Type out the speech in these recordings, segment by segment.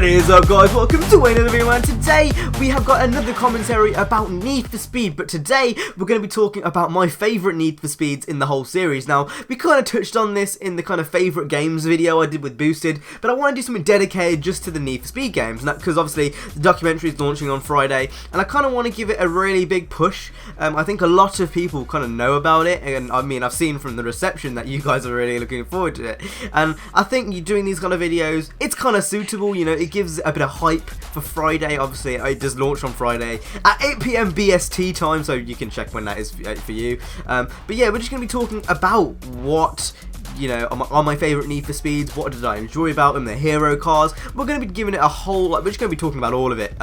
What is up, guys? Welcome to another video, and today we have got another commentary about Need for Speed, but today we're going to be talking about my favourite Need for Speeds in the whole series. Now, we kind of touched on this in the kind of favourite games video I did with Boosted, but I want to do something dedicated just to the Need for Speed games, because obviously the documentary is launching on Friday, and I kind of want to give it a really big push. I think a lot of people kind of know about it, and I mean, I've seen from the reception that you guys are really looking forward to it, and I think you doing these kind of videos, it's kind of suitable. You know, it gives a bit of hype for Friday. Obviously, it does launch on Friday at 8 PM BST time, so you can check when that is for you. But yeah, we're just going to be talking about what, you know, are my favourite Need for Speeds, what did I enjoy about them, the hero cars. We're going to be giving it a whole, we're just going to be talking about all of it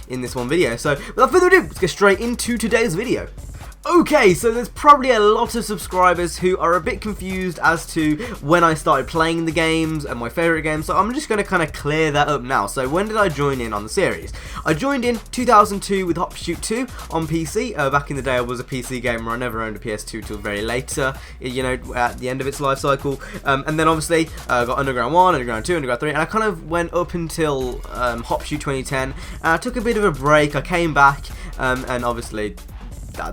in this one video. So without further ado, let's get straight into today's video. Okay, so there's probably a lot of subscribers who are a bit confused as to when I started playing the games and my favourite games, so I'm just going to kind of clear that up now. So when did I join in on the series? I joined in 2002 with Hop Shoot 2 on PC. Back in the day I was a PC gamer, I never owned a PS2 till very later, you know, at the end of its life cycle. And then obviously I got Underground 1, Underground 2, Underground 3, and I kind of went up until Hop Shoot 2010. I took a bit of a break, I came back, and obviously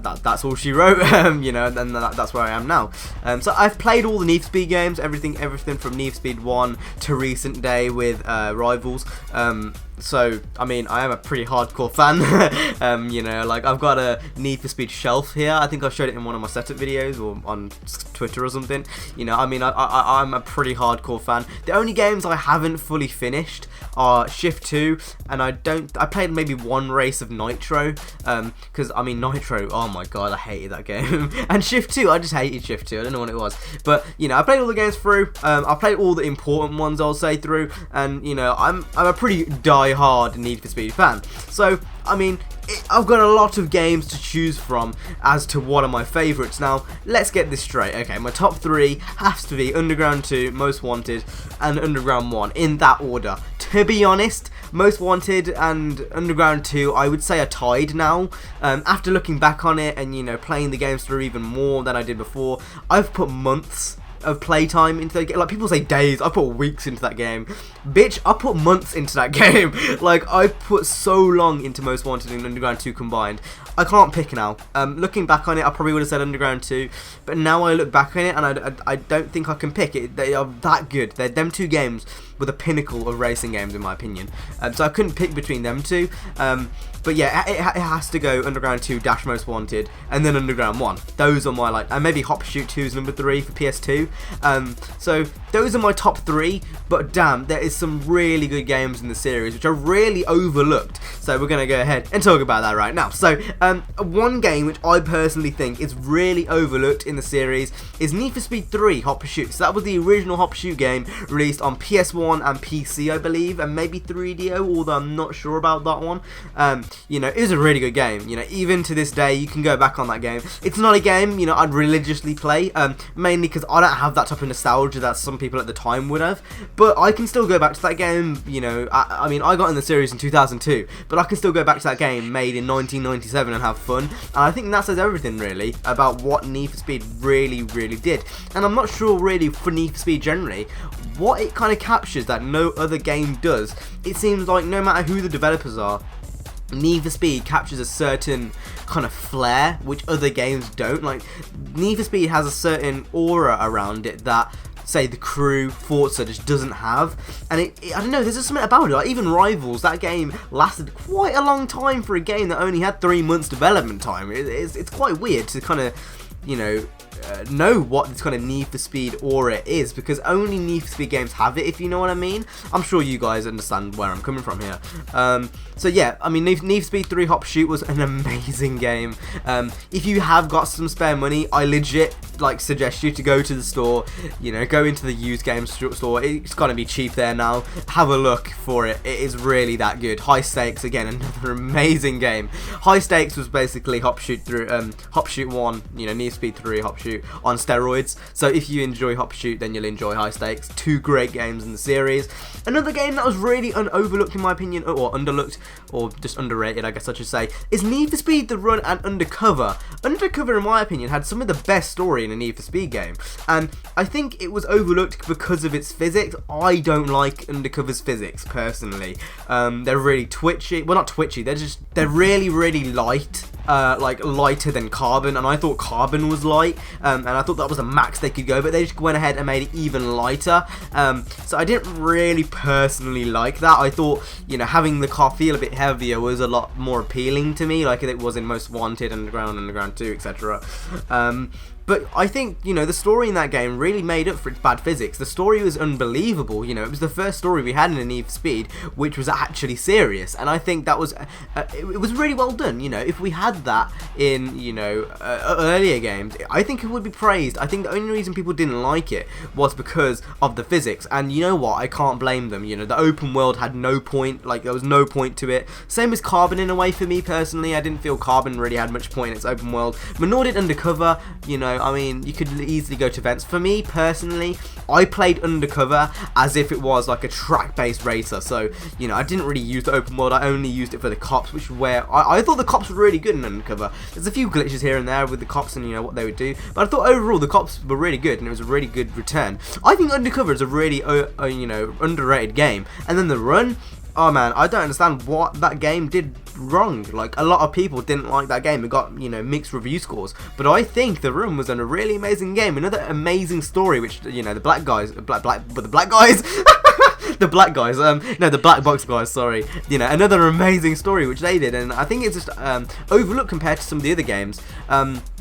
that's all she wrote, you know, and that's where I am now. So I've played all the Need for Speed games, everything from Need for Speed 1 to recent day with Rivals. So, I mean, I am a pretty hardcore fan. You know, like, I've got a Need for Speed shelf here. I think I showed it in one of my setup videos or on Twitter or something. You know, I mean, I'm a pretty hardcore fan. The only games I haven't fully finished are Shift 2, and I played maybe one race of Nitro, because, I mean, Nitro, oh my god, I hated that game. And Shift 2, I just hated Shift 2, I don't know what it was. But, you know, I played all the games through, I played all the important ones, I'll say, through, and, you know, I'm a pretty die-hard Need for Speed fan. So, I mean, I've got a lot of games to choose from as to what are my favourites. Now, let's get this straight. Okay, my top 3 has to be Underground 2, Most Wanted, and Underground 1, in that order. To be honest, Most Wanted and Underground 2, I would say, are tied now. After looking back on it and, you know, playing the games through even more than I did before, I've put months of playtime into that game. Like, people say days, I put weeks into that game. Bitch, I put months into that game. Like, I put so long into Most Wanted and Underground 2 combined. I can't pick now. Looking back on it, I probably would have said Underground 2, but now I look back on it and I don't think I can pick it. They are that good. Them two games were the pinnacle of racing games, in my opinion. So I couldn't pick between them two. But yeah, it has to go Underground 2 - Most Wanted, and then Underground 1. Those are my, like, and maybe Hop Shoot 2 is number 3 for PS2. So those are my top 3, but damn, there is some really good games in the series which are really overlooked. So we're going to go ahead and talk about that right now. So one game which I personally think is really overlooked in the series is Need for Speed 3 Hop Shoot. So that was the original Hop Shoot game released on PS1 and PC, I believe, and maybe 3DO, although I'm not sure about that one. You know, it was a really good game. You know, even to this day, you can go back on that game. It's not a game, you know, I'd religiously play, mainly because I don't have that type of nostalgia that some people at the time would have, but I can still go back to that game. You know, I mean, I got in the series in 2002, but I can still go back to that game made in 1997 and have fun, and I think that says everything, really, about what Need for Speed really did. And I'm not sure, really, for Need for Speed generally, what it kind of captures that no other game does. It seems like no matter who the developers are, Need for Speed captures a certain kind of flair which other games don't. Like, Need for Speed has a certain aura around it that, say, the Crew, Forza just doesn't have, and I don't know, there's just something about it. Like, even Rivals, that game lasted quite a long time for a game that only had 3 months development time. It's quite weird to kind of, you know what this kind of Need for Speed aura is, because only Need for Speed games have it, if you know what I mean. I'm sure you guys understand where I'm coming from here. So yeah, I mean, Need for Speed 3 Hop Shoot was an amazing game. If you have got some spare money, I legit, like, suggest you to go to the store, you know, go into the used games store. It's gonna be cheap there now. Have a look for it. It is really that good. High Stakes, again, another amazing game. High Stakes was basically Hop Shoot 1, you know, Need for Speed 3 Hop Shoot Shoot on steroids. So if you enjoy Hop Shoot, then you'll enjoy High Stakes. Two great games in the series. Another game that was really overlooked in my opinion, or underlooked, or just underrated, I guess I should say, is Need for Speed The Run and Undercover. Undercover, in my opinion, had some of the best story in a Need for Speed game, and I think it was overlooked because of its physics. I don't like Undercover's physics personally. They're really twitchy. Well, not twitchy. They're really, really light. Like lighter than Carbon, and I thought Carbon was light, and I thought that was the max they could go, but they just went ahead and made it even lighter. So I didn't really personally like that. I thought, you know, having the car feel a bit heavier was a lot more appealing to me, like it was in Most Wanted, Underground 2, etc. But I think, you know, the story in that game really made up for its bad physics. The story was unbelievable, you know, it was the first story we had in a Need for Speed which was actually serious, and I think that was, it was really well done, you know. If we had that in, you know, earlier games, I think it would be praised. I think the only reason people didn't like it was because of the physics, and you know what, I can't blame them, you know, the open world had no point, like there was no point to it. Same as Carbon in a way for me personally. I didn't feel Carbon really had much point in its open world, but nor did Undercover, you know. I mean, you could easily go to events. For me personally, I played Undercover as if it was like a track-based racer, so, you know, I didn't really use the open world. I only used it for the cops, which is where I thought the cops were really good in Undercover. There's a few glitches here and there with the cops and, you know, what they would do, but I thought overall the cops were really good, and it was a really good return. I think Undercover is a really, you know, underrated game. And then The Run, oh man, I don't understand what that game did wrong. Like, a lot of people didn't like that game. It got, you know, mixed review scores, but I think The Run was a really amazing game. Another amazing story, which, you know, the black guys, the black guys the black guys, no, the black box guys, sorry, you know, another amazing story which they did, and I think it's just overlooked compared to some of the other games.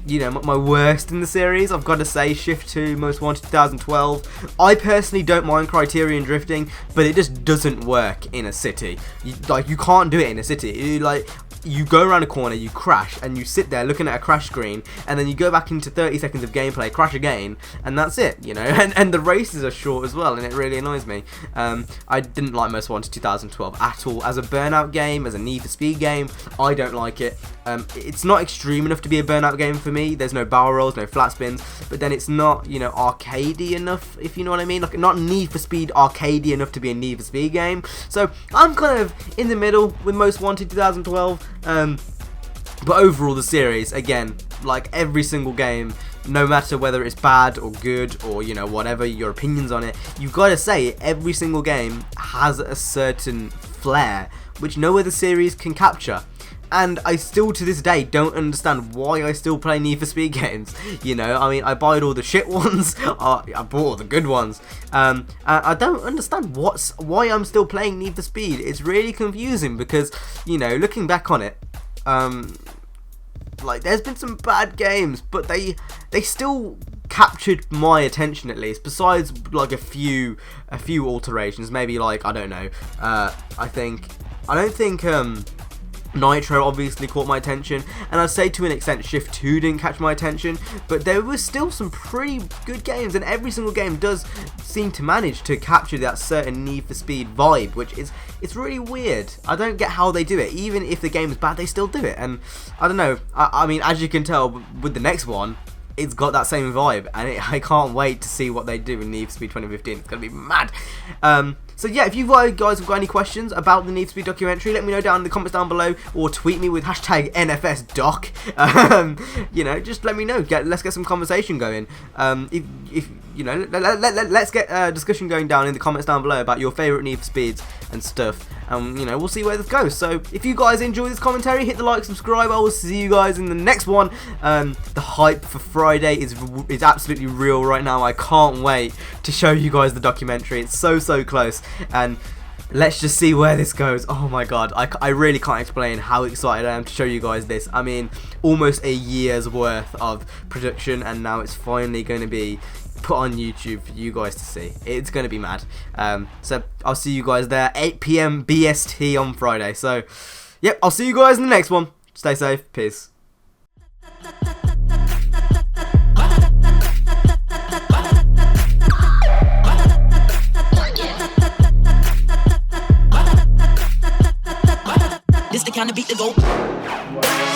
You know, my worst in the series, I've got to say, Shift 2, Most Wanted 2012. I personally don't mind Criterion drifting, but it just doesn't work in a city. You can't do it in a city. You go around a corner, you crash, and you sit there looking at a crash screen, and then you go back into 30 seconds of gameplay, crash again, and that's it, you know. And the races are short as well, and it really annoys me. I didn't like Most Wanted 2012 at all. As a Burnout game, as a Need for Speed game, I don't like it. It's not extreme enough to be a Burnout game for me. There's no barrel rolls, no flat spins, but then it's not, you know, arcadey enough, if you know what I mean. Like, not Need for Speed arcadey enough to be a Need for Speed game. So I'm kind of in the middle with Most Wanted 2012. But overall, the series, again, like every single game, no matter whether it's bad or good or, you know, whatever your opinions on it, you've got to say every single game has a certain flair which no other series can capture. And I still, to this day, don't understand why I still play Need for Speed games. You know, I mean, I buy all the shit ones, I bought all the good ones. I don't understand why I'm still playing Need for Speed. It's really confusing because, you know, looking back on it, like, there's been some bad games, but they still captured my attention, at least, besides like a few alterations. Maybe, like, I don't know, I don't think Nitro obviously caught my attention, and I'd say to an extent Shift 2 didn't catch my attention, but there was still some pretty good games, and every single game does seem to manage to capture that certain Need for Speed vibe, which is, it's really weird. I don't get how they do it. Even if the game is bad, they still do it, and I don't know. I mean, as you can tell with the next one, it's got that same vibe, and I can't wait to see what they do in Need for Speed 2015. It's going to be mad. So yeah, if you guys have got any questions about the Need for Speed documentary, let me know down in the comments down below, or tweet me with hashtag NFSDoc. You know, just let me know. Let's get some conversation going. If you know, let's get a discussion going down in the comments down below about your favourite Need for Speeds and stuff. You know, we'll see where this goes. So if you guys enjoy this commentary, hit the like, subscribe. I will see you guys in the next one. The hype for Friday is absolutely real right now. I can't wait to show you guys the documentary. It's so close, and let's just see where this goes. Oh my god, I really can't explain how excited I am to show you guys this. I mean, almost a year's worth of production, and now it's finally going to be put on YouTube for you guys to see. It's going to be mad. So I'll see you guys there, 8 PM BST on Friday. So yep, I'll see you guys in the next one. Stay safe. Peace. This the kind of beat to go.